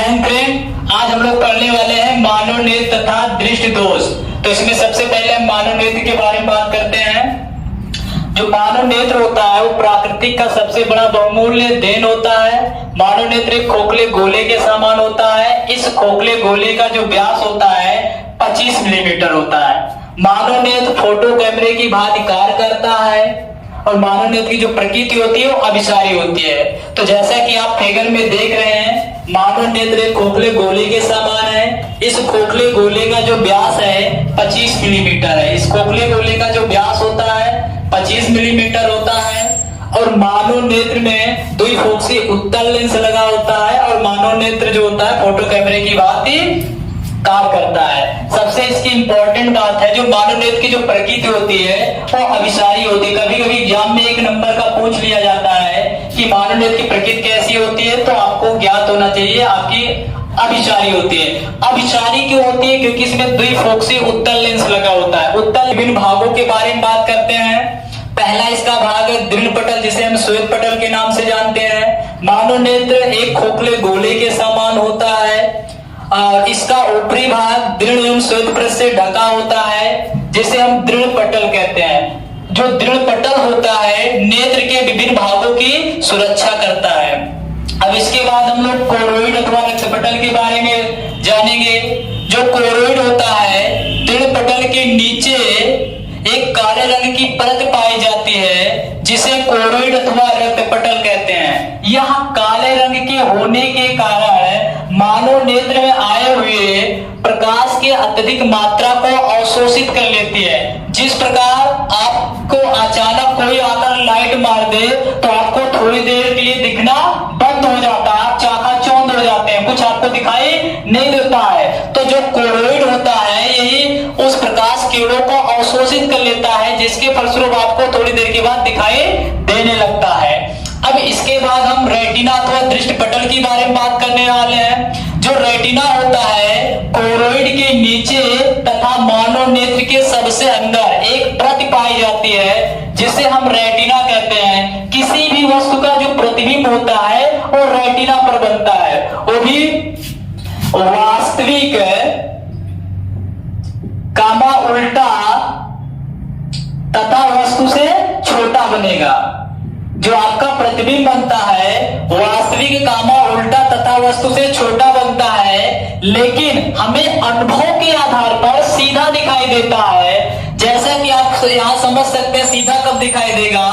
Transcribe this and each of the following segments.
Hind friend, आज हम लोग पढ़ने वाले हैं मानव नेत्र तथा दृष्टि दोष। तो इसमें सबसे पहले हम मानव नेत्र के बारे में बात करते हैं। जो मानव नेत्र होता है वो प्राकृतिक का सबसे बड़ा बहुमूल्य देन होता है। मानव नेत्र एक खोखले गोले के समान होता है। इस खोखले गोले का जो व्यास होता है 25 मिलीमीटर होता है। मानव नेत्र फोटो कैमरे की भांति कार्य करता है और मानव नेत्र की जो प्रकृति होती है वो अभिसारी होती है। तो जैसा कि आप फिगर में देख रहे हैं, मानव नेत्र एक खोखले गोले के समान है। इस खोखले गोले का जो व्यास है 25 मिलीमीटर है। इस खोखले गोले का जो व्यास होता है 25 मिलीमीटर होता है और मानव नेत्र में द्विफोकसी उत्तल लेंस लगा होता है और मानव नेत्र जो होता है फोटो कैमरे की भांति काम करता है। सबसे इसकी इंपॉर्टेंट बात है, जो मानव नेत्र की जो प्रकृति होती है वो अभिसारी होती है। कभी कभी एग्जाम में एक नंबर का पूछ लिया जाता है कि मानव नेत्र की प्रकृति कैसी होती है, तो आपको ज्ञात होना चाहिए आपकी अभिसारी होती है। अभिसारी क्यों होती है? क्योंकि इसमें द्विफोकसी उत्तल लेंस लगा होता है। उत्तल विभिन्न भागों के बारे में बात करते हैं। पहला इसका भाग है दृढ़ पटल, जिसे हम श्वेत पटल के नाम से जानते हैं। मानव नेत्र एक खोखले गोले के समान होता है और इसका ऊपरी भाग दृढ़ एवं श्वेत परत से ढका होता है, जिसे हम दृढ़ पटल कहते हैं। जो दृढ़ पटल होता है नेत्र के विभिन्न भागों की सुरक्षा करता है। अब इसके बाद हम लोग कोरोइड अथवा रक्त पटल के बारे में जानेंगे। जो कोरोइड होता है, दृढ़ पटल के नीचे एक काले रंग की परत पाई जाती है, जिसे कोरोइड अथवा रक्त पटल कहते हैं। यह काले रंग के होने के कारण मानव नेत्र में आए हुए प्रकाश की अत्यधिक मात्रा को अवशोषित कर लेती है। जिस प्रकार आपको अचानक कोई आकर लाइट मार दे तो आपको थोड़ी देर के लिए दिखना बंद हो जाता है, आप चाकाचौंध हो जाते हैं, कुछ आपको दिखाई नहीं देता है। तो जो कोरोइड होता है यही उस प्रकाश किरणों को अवशोषित कर लेता है, जिसके फलस्वरूप आपको थोड़ी देर के बाद दिखाई देने लगता है। अब इसके बाद हम रेटिना अथवा दृष्टि पटल की बारे में बात करने वाले हैं। जो रेटिना होता है कोरोइड के नीचे तथा मानव नेत्र के सबसे अंदर एक परत पाई जाती है, जिसे हम रेटिना कहते हैं। किसी भी वस्तु का जो प्रतिबिंब होता है वो रेटिना पर बनता है, वो भी वास्तविक कामा उल्टा तथा वस्तु से छोटा बनेगा। जो आपका प्रतिबिंब बनता है वास्तविक कामा उल्टा तथा वस्तु से छोटा बनता है, लेकिन हमें अनुभव के आधार पर सीधा दिखाई देता है। जैसा कि आप यहां समझ सकते हैं सीधा कब दिखाई देगा।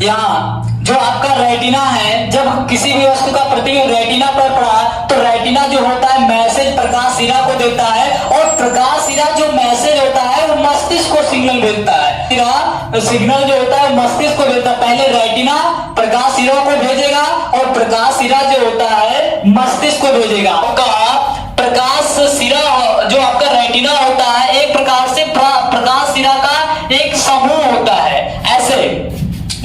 यहाँ जो आपका रेटिना है, जब किसी भी वस्तु का प्रतिबिंब रेटिना पर पड़ा तो रेटिना जो होता है मैसेज प्रकाश सिरा को देता है और प्रकाश सिरा जो मैसेज होता है वो मस्तिष्क को सिग्नल भेजता है। सिग्नल जो होता है मस्तिष्क को भेजता है। पहले रेटिना प्रकाश सिरा को भेजेगा और प्रकाश सिरा जो होता है मस्तिष्क को भेजेगा। आपका प्रकाश सिरा जो आपका रेटिना होता है एक प्रकार से प्रकाश सिरा का एक समूह होता है। ऐसे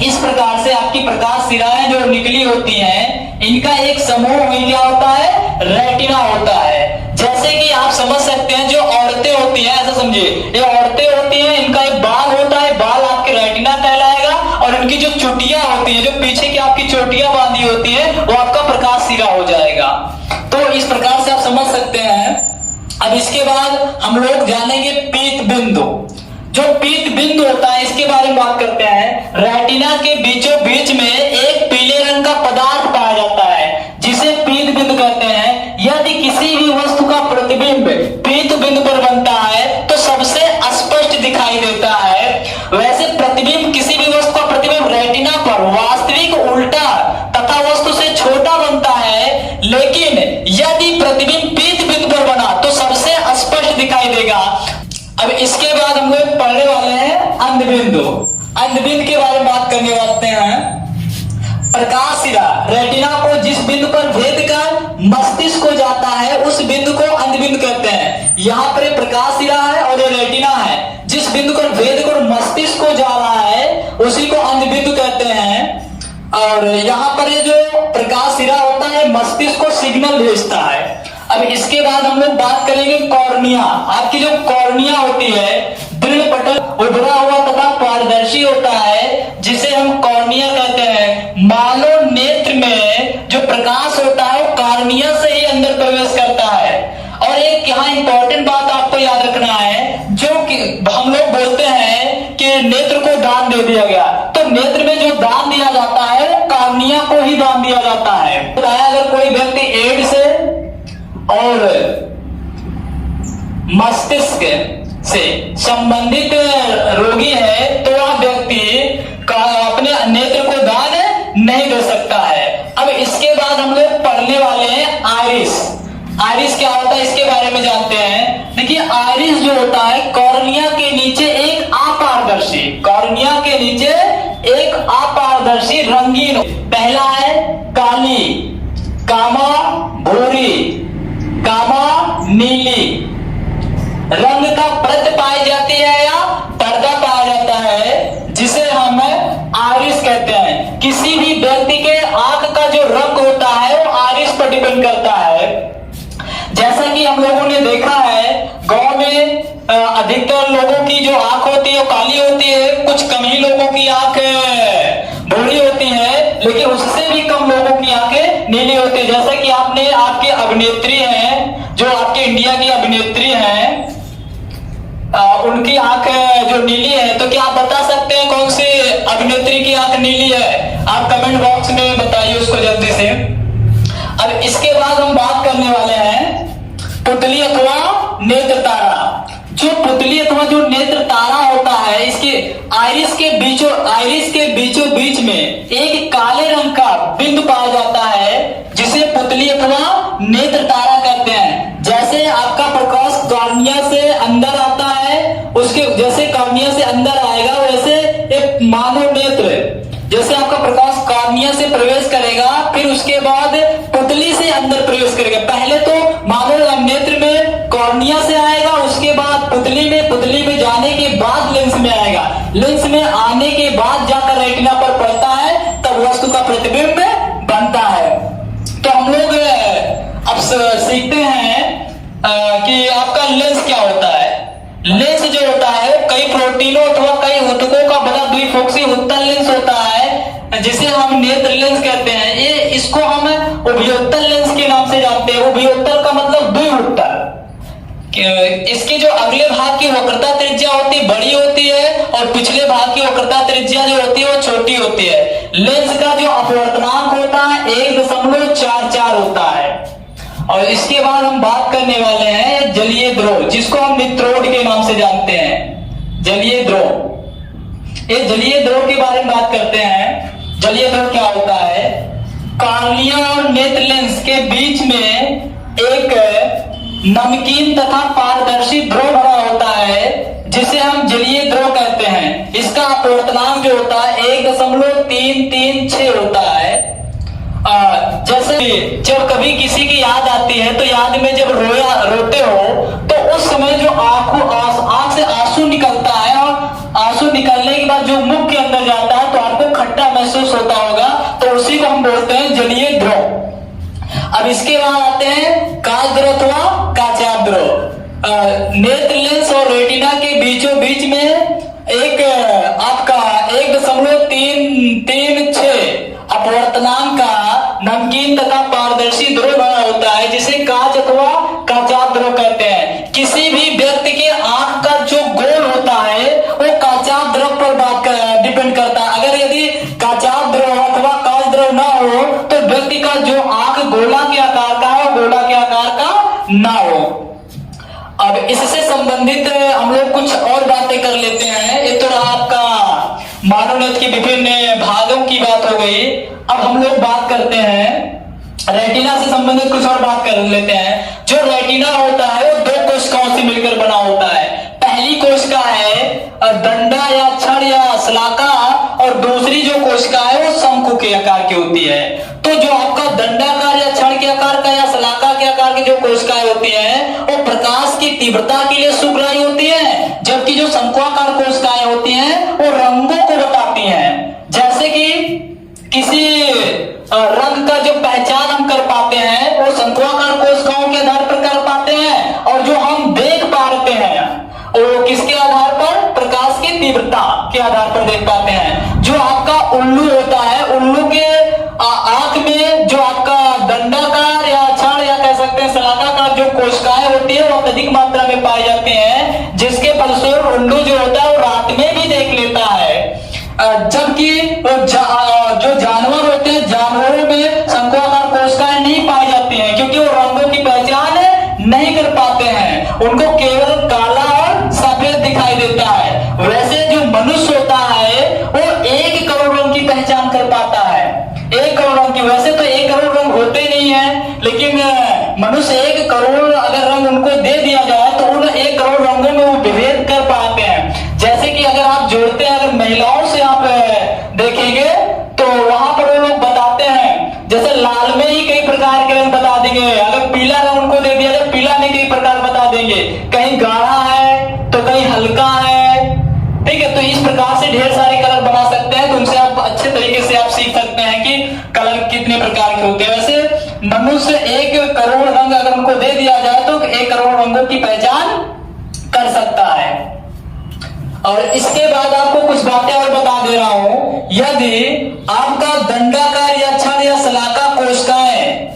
इस प्रकार से आपकी प्रकाश सिराएं जो निकली होती हैं, इनका एक समूह ही क्या होता है? रेटिना होता है। जैसे कि आप समझ सकते हैं जो औरतें होती हैं, ऐसा समझिए, ये औरतें होती हैं, इनका एक बाल होता है, बाल आपके रेटिना कहलाएगा और इनकी जो चोटियां होती हैं, जो पीछे की आपकी चोटियां बांधी होती है, वो आपका प्रकाश सिरा हो जाएगा। तो इस प्रकार से आप समझ सकते हैं। अब इसके बाद हम लोग जानेंगे पीत बिंदु। जो पीत बिंदु होता है इसके बारे में बात करते हैं। रेटिना के बीचों बीच में एक पीले रंग का पदार्थ पाया जाता है, जिसे पीत बिंदु कहते हैं। यदि किसी भी वस्तु का प्रतिबिंब पीत बिंदु पर बनता है तो सबसे स्पष्ट दिखाई देता है। वैसे प्रतिबिंब किसी भी वस्तु का प्रतिबिंब रेटिना पर वास्तविक उल्टा तथा वस्तु से छोटा बनता है, लेकिन यदि प्रतिबिंब पीत बिंदु पर बना तो सबसे स्पष्ट दिखाई देगा। अब इसके बाद हम लोग पढ़ने वाले हैं अंधबिंदु। अंधबिंदु के बारे में बात करने वाले हैं। प्रकाश सिरा रेटिना को जिस बिंदु पर भेद कर मस्तिष्क को जाता है उस बिंदु को अंधबिंदु कहते हैं। यहाँ पर प्रकाश सिरा है और ये रेटिना है। जिस बिंदु पर भेद कर मस्तिष्क को जा रहा है उसी को अंधबिंदु कहते हैं। और यहाँ पर ये जो प्रकाश सिरा होता है मस्तिष्क को सिग्नल भेजता है। अब इसके बाद हम लोग बात करेंगे कॉर्निया। आपकी जो कॉर्निया होती है दृढ़ पटल उभरा हुआ तथा पारदर्शी होता है, जिसे हम कॉर्निया कहते हैं। मानव नेत्र में जो प्रकाश होता है वो दिया गया। तो नेत्र में जो दान दिया जाता है वो कार्निया को ही दान दिया जाता है। अगर कोई व्यक्ति एड्स और मस्तिष्क से संबंधित रोगी है तो वह व्यक्ति अपने नेत्र को दान नहीं दे सकता है। अब इसके बाद हम लोग पढ़ने वाले हैं आइरिस। आइरिस क्या होता है इसके बारे में जानते हैं। देखिए आइरिस जो होता है कॉर्निया के नीचे एक अपारदर्शी, कॉर्निया के नीचे एक अपारदर्शी रंगीन, पहला है काली, कामा भूरी, कामा नीली रंग का परत पाई जाती है या पर्दा पाया जाता है, जिसे हम आइरिस कहते हैं। किसी भी व्यक्ति के आंख का जो रंग होता है वो आइरिस पर डिपेंड करता है। जैसा कि हम लोगों ने देखा है गांव में अधिकतर लोगों की जो आंख होती है वो काली होती है, कुछ कम ही लोगों की आंख भूरी होती है, लेकिन उससे भी कम लोगों की आंखें नीली होती है। जैसा कि आपने आपकी अभिनेत्री हैं जो आपके इंडिया की अभिनेत्री हैं उनकी आंख जो नीली है, तो क्या आप बता सकते हैं कौन सी अभिनेत्री की आंख नीली है? आप कमेंट बॉक्स में बताइए उसको जल्दी से। अब इसके बाद हम बात करने वाले हैं पुतली अथवा नेत्र तारा। जो पुतली अथवा जो नेत्र तारा होता है इसके आइरिस के बीचों बीच में एक काले रंग का बिंदु पाया जाता है जिसे पुतली अथवा नेत्र तारा कहते हैं। जैसे आपका प्रकाश कॉर्निया से अंदर आता है, उसके जैसे कॉर्निया से अंदर आएगा वैसे एक मानव नेत्र, जैसे आपका प्रकाश कॉर्निया से प्रवेश करेगा फिर उसके बाद पुतली से अंदर प्रवेश करेगा। पहले तो मानव नेत्र में कॉर्निया से आएगा, उसके बाद पुतली में जाने के बाद लेंस में आएगा, लेंस में आने के बाद जाकर रेटिना पर पड़ता है, तब वस्तु का प्रतिबिंब बनता है। तो हम लोग अब सीखते हैं कि आपका लेंस क्या होता है। लेंस जो होता है कई प्रोटीनों अथवा कई ऊतकों का बना द्विफोक्सी उत्तल लेंस होता है जिसे हम नेत्र लेंस कहते हैं। ये इसको हम उभयोत्तल लेंस के नाम से जानते हैं। उभयोत्तल का मतलब द्विउत्तल। इसके जो अगले भाग की वक्रता त्रिज्या होती है बड़ी होती है और पिछले भाग की वक्रता त्रिज्या जो होती है वो छोटी होती है। लेंस का जो अपवर्तनांक होता है 1.44 होता है। और इसके बाद हम बात करने वाले हैं जलीय द्रव, जिसको हम नित्रोड के नाम से जानते हैं। जलीय द्रव, ये जलीय द्रव के बारे में बात करते हैं। जलीय द्रव क्या होता है? कॉर्निया और नेत्र लेंस के बीच में एक नमकीन तथा पारदर्शी द्रव भरा होता है जिसे हम जलीय द्रव कहते हैं। इसका अपवर्तनांक जो होता है 1.336 होता है। जैसे जब कभी किसी की याद आती है तो याद में जब रोते हो तो उस समय जो आंख से आंसू निकलता है और आंसू निकलने के बाद जो मुख के अंदर जाता है तो आपको खट्टा महसूस होता होगा, तो उसी को हम बोलते हैं जलीय द्रव। अब इसके बाद आते हैं काच द्रव अथवा काचाभ द्रव। नेत्र लेंस और रेटिना के बीचों बीच में एक आपका 1.336 अपवर्तनांक का नमकीन तथा पारदर्शी द्रव बना होता है जिसे काच अथवा काचाभ द्रव कहते हैं। किसी भी व्यक्ति के आंख का जो गोल होता है वो काचाभ द्रव पर बात डिपेंड करता है। अगर यदि काचाभ द्रव अथवा काच द्रव ना हो तो व्यक्ति का जो आंख गोला के आकार का है गोला के आकार का ना हो। अब इससे संबंधित हम लोग कुछ और बातें कर लेते हैं। ये तो रहा आपका मानव नेत्र की विभिन्न भागों की बात हो गई। अब हम लोग बात करते हैं रेटिना से संबंधित कुछ और बात कर लेते हैं। जो रेटिना होता है वो दो कोशिकाओं से मिलकर बना होता है। पहली कोशिका है दंडा या छड़ या शलाका और दूसरी जो कोशिका है वो शंकु के आकार की होती है। तो जो आपका दंडाकार या छड़ के आकार का या शलाका के आकार की जो कोशिकाएं होती हैं वो प्रकाश की तीव्रता के लिए सुग्राही होती है, जबकि जो शंकुआकार कोशिकाएं होती हैं वो रंगों को बताती हैं। जैसे कि किसी रंग का जो पहचान हम कर पाते हैं वो शंकुआकार कोशिकाओं के आधार पर कर पाते हैं, और जो हम देख पाते हैं वो किसके आधार पर? प्रकाश की तीव्रता के आधार पर देख पाते हैं। जो आपका उल्लू होता है, उल्लू के आंख में जो आपका दंडाकार या छड़ या कह सकते हैं शलाकाकार जो कोशिकाएं होती है वो अधिक मात्रा में पाई जाती हैं, जिसके फलस्वरूप उल्लू जो होता है वो रात में भी देख लेता है। जबकि जो जानवर होते हैं, जानवरों में शंक्वाकार कोशिकाएं नहीं पाई जाती हैं, क्योंकि वो रंगों की पहचान नहीं कर पाते हैं, उनको केवल काला और सफेद दिखाई देता है। वैसे जो मनुष्य होता है वो 1 करोड़ रंग की पहचान कर पाता है, 1 करोड़ रंग की। वैसे तो 1 करोड़ रंग होते नहीं है, लेकिन मनुष्य 1 करोड़ अगर रंग उनको दे दिया जाए तो उन 1 करोड़ रंगों में वो विभेद कर पाते हैं। जैसे कि अगर आप जोड़ते हैं, अगर महिलाओं से आप देखेंगे तो वहां पर वो लोग बताते हैं, जैसे लाल में ही कई प्रकार के रंग बता देंगे, अगर पीला रंग उनको दे दिया जाए पीला में कई प्रकार बता देंगे, कहीं गाढ़ा है तो कहीं हल्का है, ठीक है। तो इस प्रकार से ढेर सारे कलर बना सकते हैं, तो उनसे आप अच्छे तरीके से आप सीख सकते हैं कि कलर कितने प्रकार के होते हैं। वैसे मनुष्य 1 करोड़ रंग अगर उनको दे दिया जाए तो 1 करोड़ रंगों की पहचान कर सकता है। और इसके बाद आपको कुछ बातें और बता दे रहा हूं, यदि आपका दंडाकार या छड़ या शलाका कोशिकाएं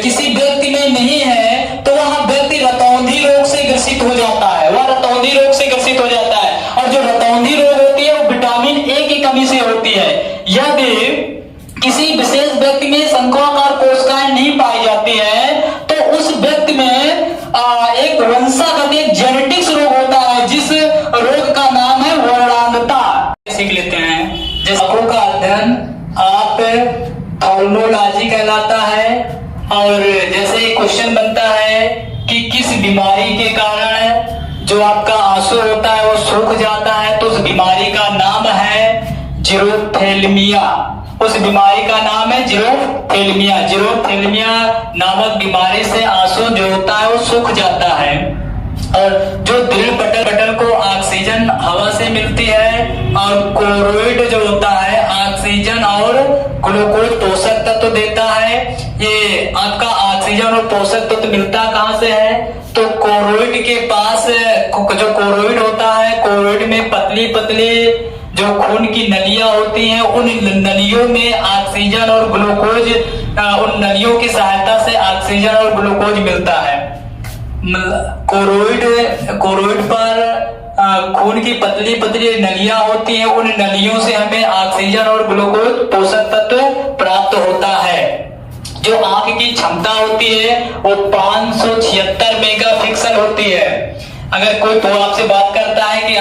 किसी व्यक्ति में नहीं है तो वह व्यक्ति रतौंधी रोग से ग्रसित हो जाता है, वह रतौंधी रोग से ग्रसित हो जाता है। और जो रतौंधी रोग होती है वो विटामिन ए की कमी से होती है। यदि किसी विशेष व्यक्ति में शंक्वाकार कोशिकाएं नहीं पाई जाती है तो उस व्यक्ति में एक वंशागत, एक जेनेटिक्स रोग होता है, जिस रोग का नाम है वर्णांधता। सीख लेते हैं, जैसे आंखों का अध्ययन आप ऑप्थेल्मोलॉजी कहलाता है। और जैसे क्वेश्चन बनता है कि किस बीमारी के कारण जो आपका आंसू होता है वो सूख जाता है, तो उस बीमारी का नाम है जीरोथेल्मिया। उस बीमारी का नाम है जीरोथेल्मिया। जीरोथेल्मिया नामक बीमारी से आंसू जो होता है वो सूख जाता है। और जो दिल पटल को ऑक्सीजन हवा से मिलती है, और क्लोराइड जो होता है ऑक्सीजन और ग्लूकोज पोषक तत्व देता है। ये आपका ऑक्सीजन और पोषक तत्व मिलता कहाँ से है, तो क्लोराइड के पास जो क्लोराइड होता है, क्लोराइड में पतली पतली जो खून की नलियां होती हैं, उन नलियों में ऑक्सीजन और ग्लूकोज, उन नलियों की सहायता से ऑक्सीजन और ग्लूकोज मिलता है। कोरोइड पर खून की पतली पतली नलियां होती हैं, उन नलियों से हमें ऑक्सीजन और ग्लूकोज पोषक तत्व प्राप्त होता है। जो आंख की क्षमता होती है वो 576 मेगापिक्सल होती है। अगर कोई तो आपसे बात करता है कि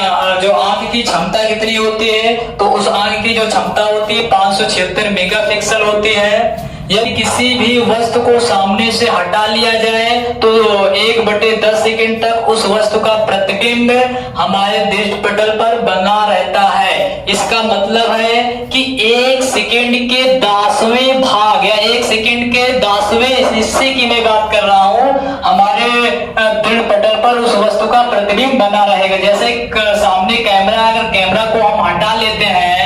जो आंख की क्षमता कितनी होती है, तो उस आंख की जो क्षमता होती है 576 मेगापिक्सल होती है। यदि किसी भी वस्तु को सामने से हटा लिया जाए तो 1/10 सेकंड तक उस वस्तु का प्रतिबिंब हमारे दृष्टि पटल पर बना रहता है। इसका मतलब है कि 1 सेकंड के 10वें भाग या 1 सेकंड के 10वें हिस्से की मैं बात कर रहा हूं, हमारे दृष्टि पटल पर उस वस्तु का प्रतिबिंब बना रहेगा। जैसे सामने कैमरा, अगर कैमरा को हम हटा लेते हैं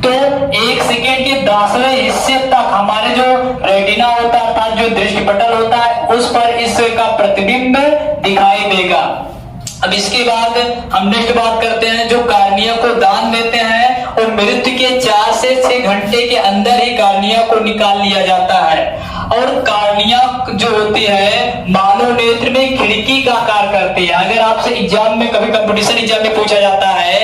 तो 1 सेकेंड के 10वें हिस्से तक हमारे जो रेटिना होता है, अर्थात जो दृष्टि पटल होता है, उस पर इसका प्रतिबिंब दिखाई देगा। अब इसके बाद हम नेक्स्ट बात करते हैं, जो कार्निया को दान देते हैं और मृत्यु के 4 से 6 घंटे के अंदर ही कार्निया को निकाल लिया जाता है। और कार्निया जो होती है मानव नेत्र में खिड़की का कार्य करती है। अगर आपसे एग्जाम में कभी कंपटीशन एग्जाम में पूछा जाता है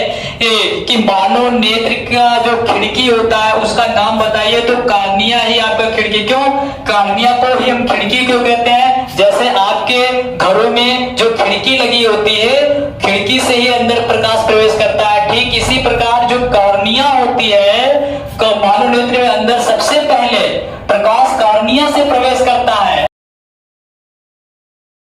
कि मानव नेत्र का जो खिड़की होता है उसका नाम बताइए, तो कार्निया ही आपका खिड़की। क्यों कार्निया को ही हम खिड़की क्यों कहते हैं? जैसे आपके घरों में जो खिड़की लगी होती है, खिड़की से ही अंदर प्रकाश प्रवेश करता है, ठीक इसी प्रकार जो कार्निया होती है मानव नेत्र में अंदर सबसे पहले